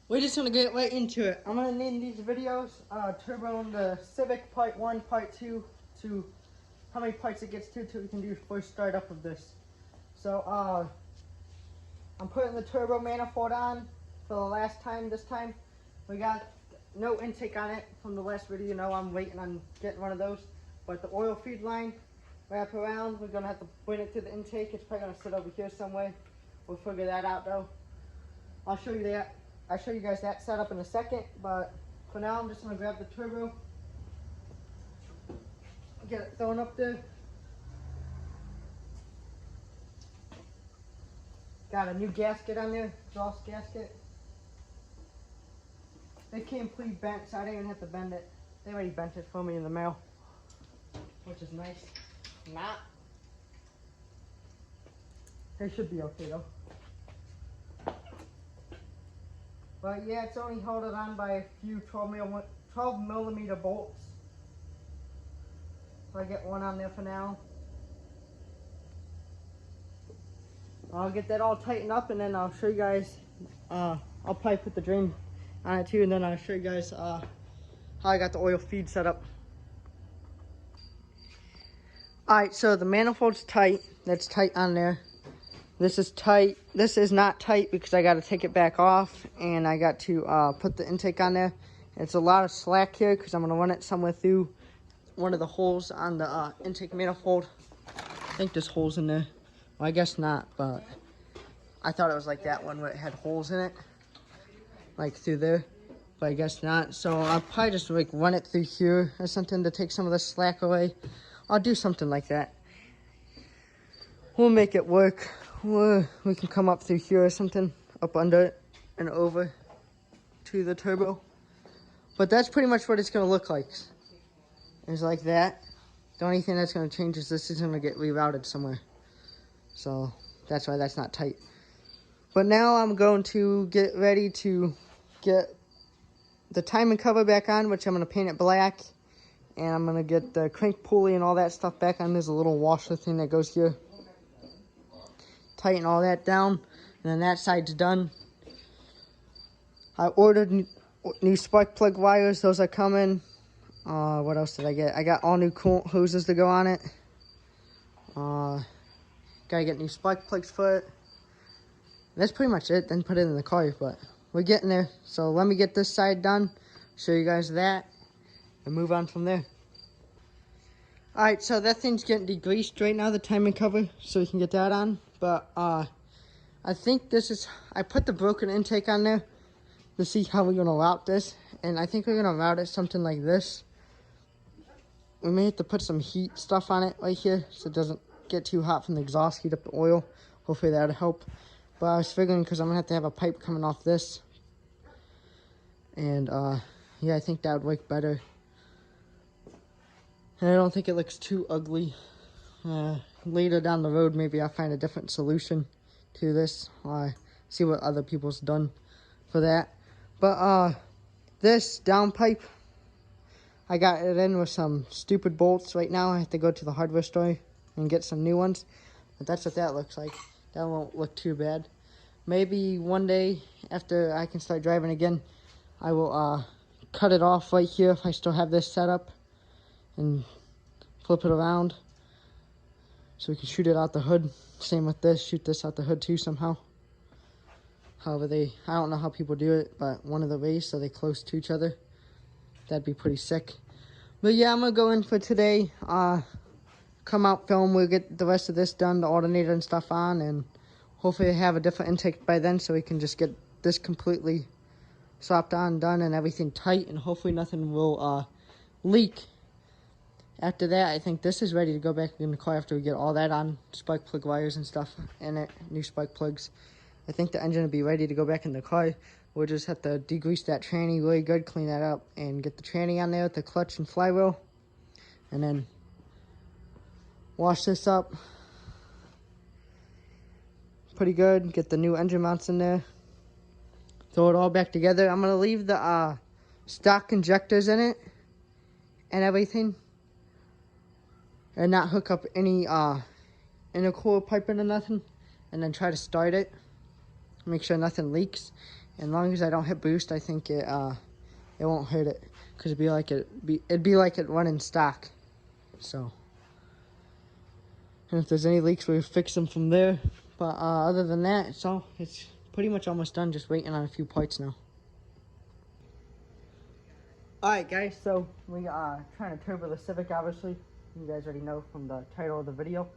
We're just gonna get right into it. I'm gonna name these videos Turbo in the Civic Part 1, Part 2 to how many parts it gets to till we can do first startup of this. So I'm putting the turbo manifold on for the last time. This time we got no intake on it from the last video. You know, I'm waiting on getting one of those. But the oil feed line wrap around, we're gonna have to bring it to the intake. It's probably gonna sit over here somewhere. We'll figure that out though. I'll show you that. I'll show you guys that setup in a second, but for now I'm just gonna grab the turbo, get it thrown up there. Got a new gasket on there, exhaust gasket. They came pre-bent, so I didn't even have to bend it. They already bent it for me in the mail, which is nice. Not. They should be okay though. But yeah, it's only held on by a few 12 millimeter bolts. So I get one on there for now. I'll get that all tightened up and then I'll show you guys. I'll probably put the drain on it too, and then I'll show you guys how I got the oil feed set up. Alright, so the manifold's tight. That's tight on there. This is tight. This is not tight because I got to take it back off and I got to put the intake on there. It's a lot of slack here because I'm going to run it somewhere through one of the holes on the intake manifold. I think there's holes in there. Well, I guess not, but I thought it was like that one where it had holes in it, like through there, but I guess not. So I'll probably just like run it through here or something to take some of the slack away. I'll do something like that. We'll make it work. We can come up through here or something, up under it and over to the turbo. But that's pretty much what it's going to look like. It's like that. The only thing that's going to change is this is going to get rerouted somewhere. So that's why that's not tight. But now I'm going to get ready to get the timing cover back on, which I'm going to paint it black. And I'm going to get the crank pulley and all that stuff back on. There's a little washer thing that goes here. Tighten all that down. And then that side's done. I ordered new spark plug wires. Those are coming. What else did I get? I got all new coolant hoses to go on it. Gotta get new spark plugs for it. That's pretty much it. Then put it in the car, but we're getting there. So let me get this side done, show you guys that, and move on from there. Alright, so that thing's getting degreased right now, the timing cover, so we can get that on. But I think this is, I put the broken intake on there to see how we're gonna route this. And I think we're gonna route it something like this. We may have to put some heat stuff on it right here so it doesn't get too hot from the exhaust, heat up the oil. Hopefully that'll help. But I was figuring because I'm gonna have to have a pipe coming off this. And yeah, I think that would work better. And I don't think it looks too ugly. Later down the road, maybe I'll find a different solution to this. See what other people's done for that. But this downpipe, I got it in with some stupid bolts right now. I have to go to the hardware store and get some new ones. But that's what that looks like. That won't look too bad. Maybe one day after I can start driving again, I will cut it off right here if I still have this set up and flip it around so we can shoot it out the hood. Same with this, shoot this out the hood too somehow. However I don't know how people do it, but one of the ways so they close to each other. That'd be pretty sick. But yeah, I'm gonna go in for today. Come out, film, we'll get the rest of this done, the alternator and stuff on, and hopefully have a different intake by then so we can just get this completely swapped on, done, and everything tight, and hopefully nothing will leak. After that, I think this is ready to go back in the car after we get all that on, spark plug wires and stuff in it, new spark plugs. I think the engine will be ready to go back in the car. We'll just have to degrease that tranny really good, clean that up, and get the tranny on there with the clutch and flywheel. And then wash this up pretty good, get the new engine mounts in there, throw it all back together. I'm going to leave the stock injectors in it and everything, and not hook up any intercooler piping or nothing, and then try to start it, make sure nothing leaks, as long as I don't hit boost, I think it won't hurt it, because it'd be like it running stock. So, and if there's any leaks, we'll fix them from there. But other than that, it's pretty much almost done. Just waiting on a few parts now. Alright guys, so we are trying to turbo the Civic, obviously. You guys already know from the title of the video.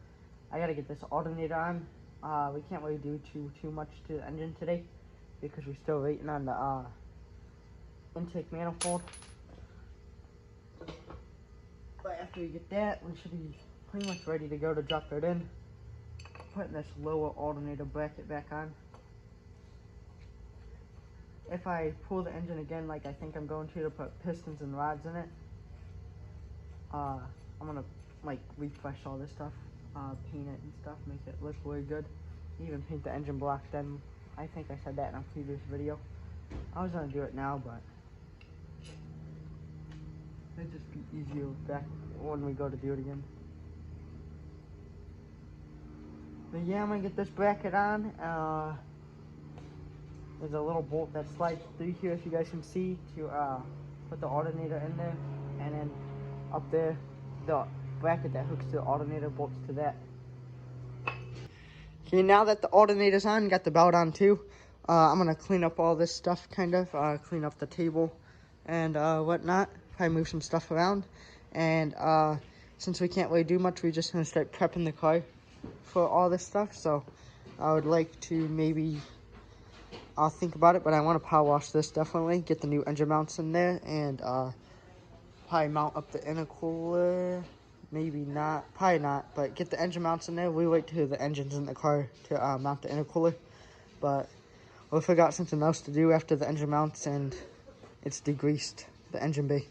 I gotta get this alternator on. We can't really do too much to the engine today, because we're still waiting on the intake manifold. But after we get that, we should be pretty much ready to go to drop it in. Putting this lower alternator bracket back on. If I pull the engine again, like I think I'm going to put pistons and rods in it, I'm gonna like refresh all this stuff, paint it and stuff, make it look really good. Even paint the engine block. Then I think I said that in a previous video. I was gonna do it now, but it'd just be easier back when we go to do it again. But yeah, I'm gonna get this bracket on. There's a little bolt that slides through here, if you guys can see, to put the alternator in there, and then up there, the bracket that hooks to the alternator bolts to that. Okay, now that the alternator's on, got the belt on too, I'm gonna clean up all this stuff, kind of, clean up the table and whatnot, probably move some stuff around, and since we can't really do much, we're just gonna start prepping the car for all this stuff. So I would like to maybe, I'll think about it, but I want to power wash this definitely, get the new engine mounts in there, and probably mount up the intercooler. Maybe not, probably not, but get the engine mounts in there. We wait till the engine's in the car to mount the intercooler, but we'll figure out something else to do after the engine mounts and it's degreased, the engine bay.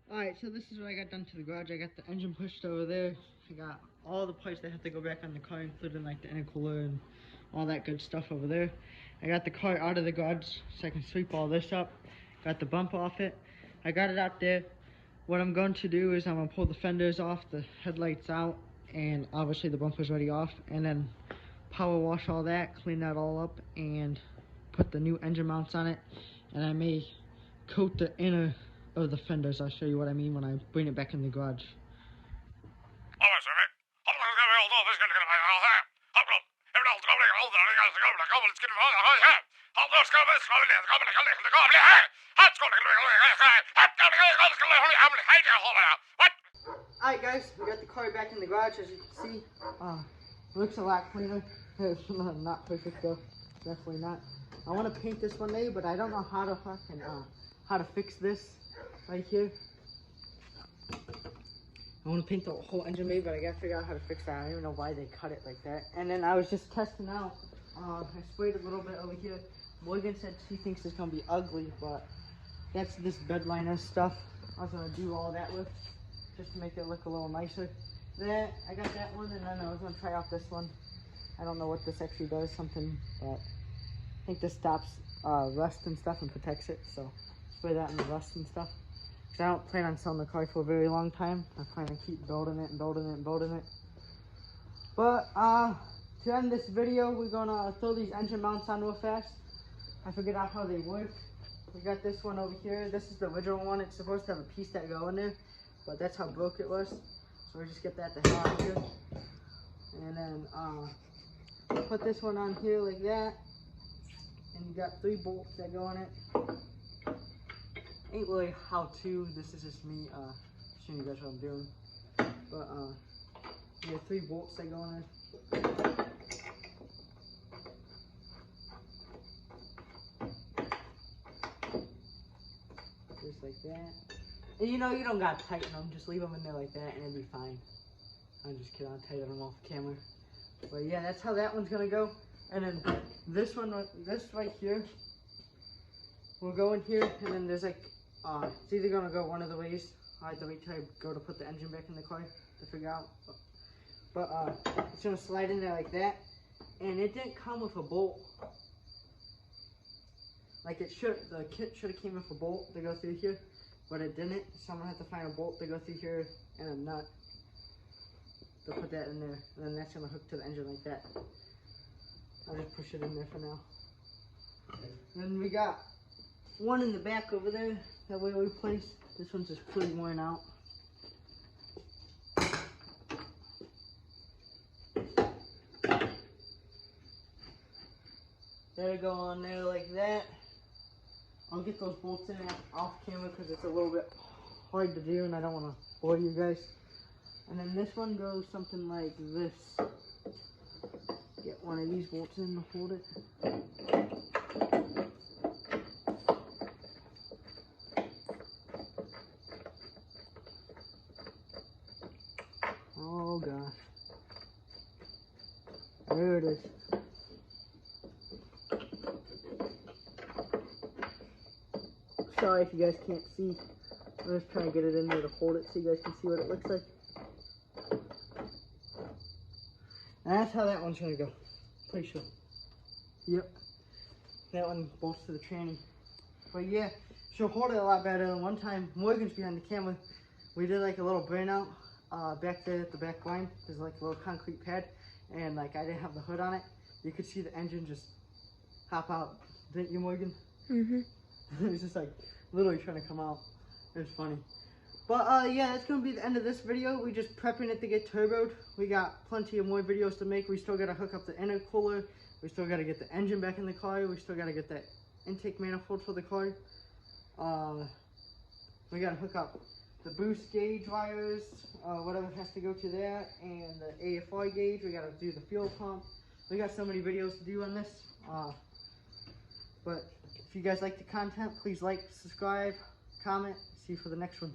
Alright, so this is what I got done to the garage. I got the engine pushed over there. I got all the parts that have to go back on the car, including like the intercooler and all that good stuff over there. I got the car out of the garage so I can sweep all this up. Got the bump off it. I got it out there. What I'm going to do is I'm going to pull the fenders off, the headlights out, and obviously the bumper's already off, and then power wash all that, clean that all up, and put the new engine mounts on it. And I may coat the inner of the fenders. I'll show you what I mean when I bring it back in the garage. Alright guys, we got the car back in the garage, as you can see. Looks a lot cleaner. It's not perfect though, definitely not. I want to paint this one day, but I don't know how to fix this right here. I want to paint the whole engine bay, but I gotta figure out how to fix that. I don't even know why they cut it like that. And then I was just testing out. I sprayed a little bit over here. Morgan said she thinks it's gonna be ugly, but that's this bed liner stuff I was gonna do all that with, just to make it look a little nicer. Then I got that one, and then I was gonna try out this one. I don't know what this actually does, something, but I think this stops rust and stuff and protects it. So spray that in the rust and stuff. Cause I don't plan on selling the car for a very long time. I plan to keep building it and building it and building it. But to end this video, we're gonna throw these engine mounts on real fast. I figured out how they work. We got this one over here. This is the original one. It's supposed to have a piece that go in there, but that's how broke it was. So we just get that the hell out of here. And then put this one on here like that. And you got 3 bolts that go in it. Ain't really how to. This is just me showing you guys what I'm doing. But you have 3 bolts that go in there. Just like that. And you know, you don't gotta tighten them, just leave them in there like that and it'll be fine. I'm just kidding, I'll tighten them off camera. But yeah, that's how that one's gonna go. And then this one, this right here, will go in here, and then there's like, it's either gonna go one of the ways. I have to wait till I go to put the engine back in the car to figure out. But it's gonna slide in there like that. And it didn't come with a bolt. Like it should, the kit should have came with a bolt to go through here, but it didn't. So I'm gonna have to find a bolt to go through here and a nut to put that in there. And then that's gonna hook to the engine like that. I'll just push it in there for now. And then we got one in the back over there that we replaced. This one's just pretty worn out. That'll go on there like that. I'll get those bolts in off camera because it's a little bit hard to do and I don't want to bore you guys. And then this one goes something like this. Get one of these bolts in to hold it. Oh gosh. There it is. Sorry if you guys can't see. I'm just trying to get it in there to hold it so you guys can see what it looks like. And that's how that one's gonna go. Pretty sure. Yep. That one bolts to the tranny. But yeah, she'll hold it a lot better. And one time, Morgan's behind the camera. We did like a little burnout back there at the back line. There's like a little concrete pad. And like I didn't have the hood on it. You could see the engine just hop out. Didn't you, Morgan? Mm-hmm. It was just like literally trying to come out. It was funny. But yeah, that's gonna be the end of this video. We just prepping it to get turboed. We got plenty of more videos to make. We still gotta hook up the intercooler. We still gotta get the engine back in the car. We still gotta get that intake manifold for the car. We gotta hook up the boost gauge wires, whatever has to go to that, and the AFR gauge. We gotta do the fuel pump. We got so many videos to do on this. But if you guys like the content, please like, subscribe, comment, see you for the next one.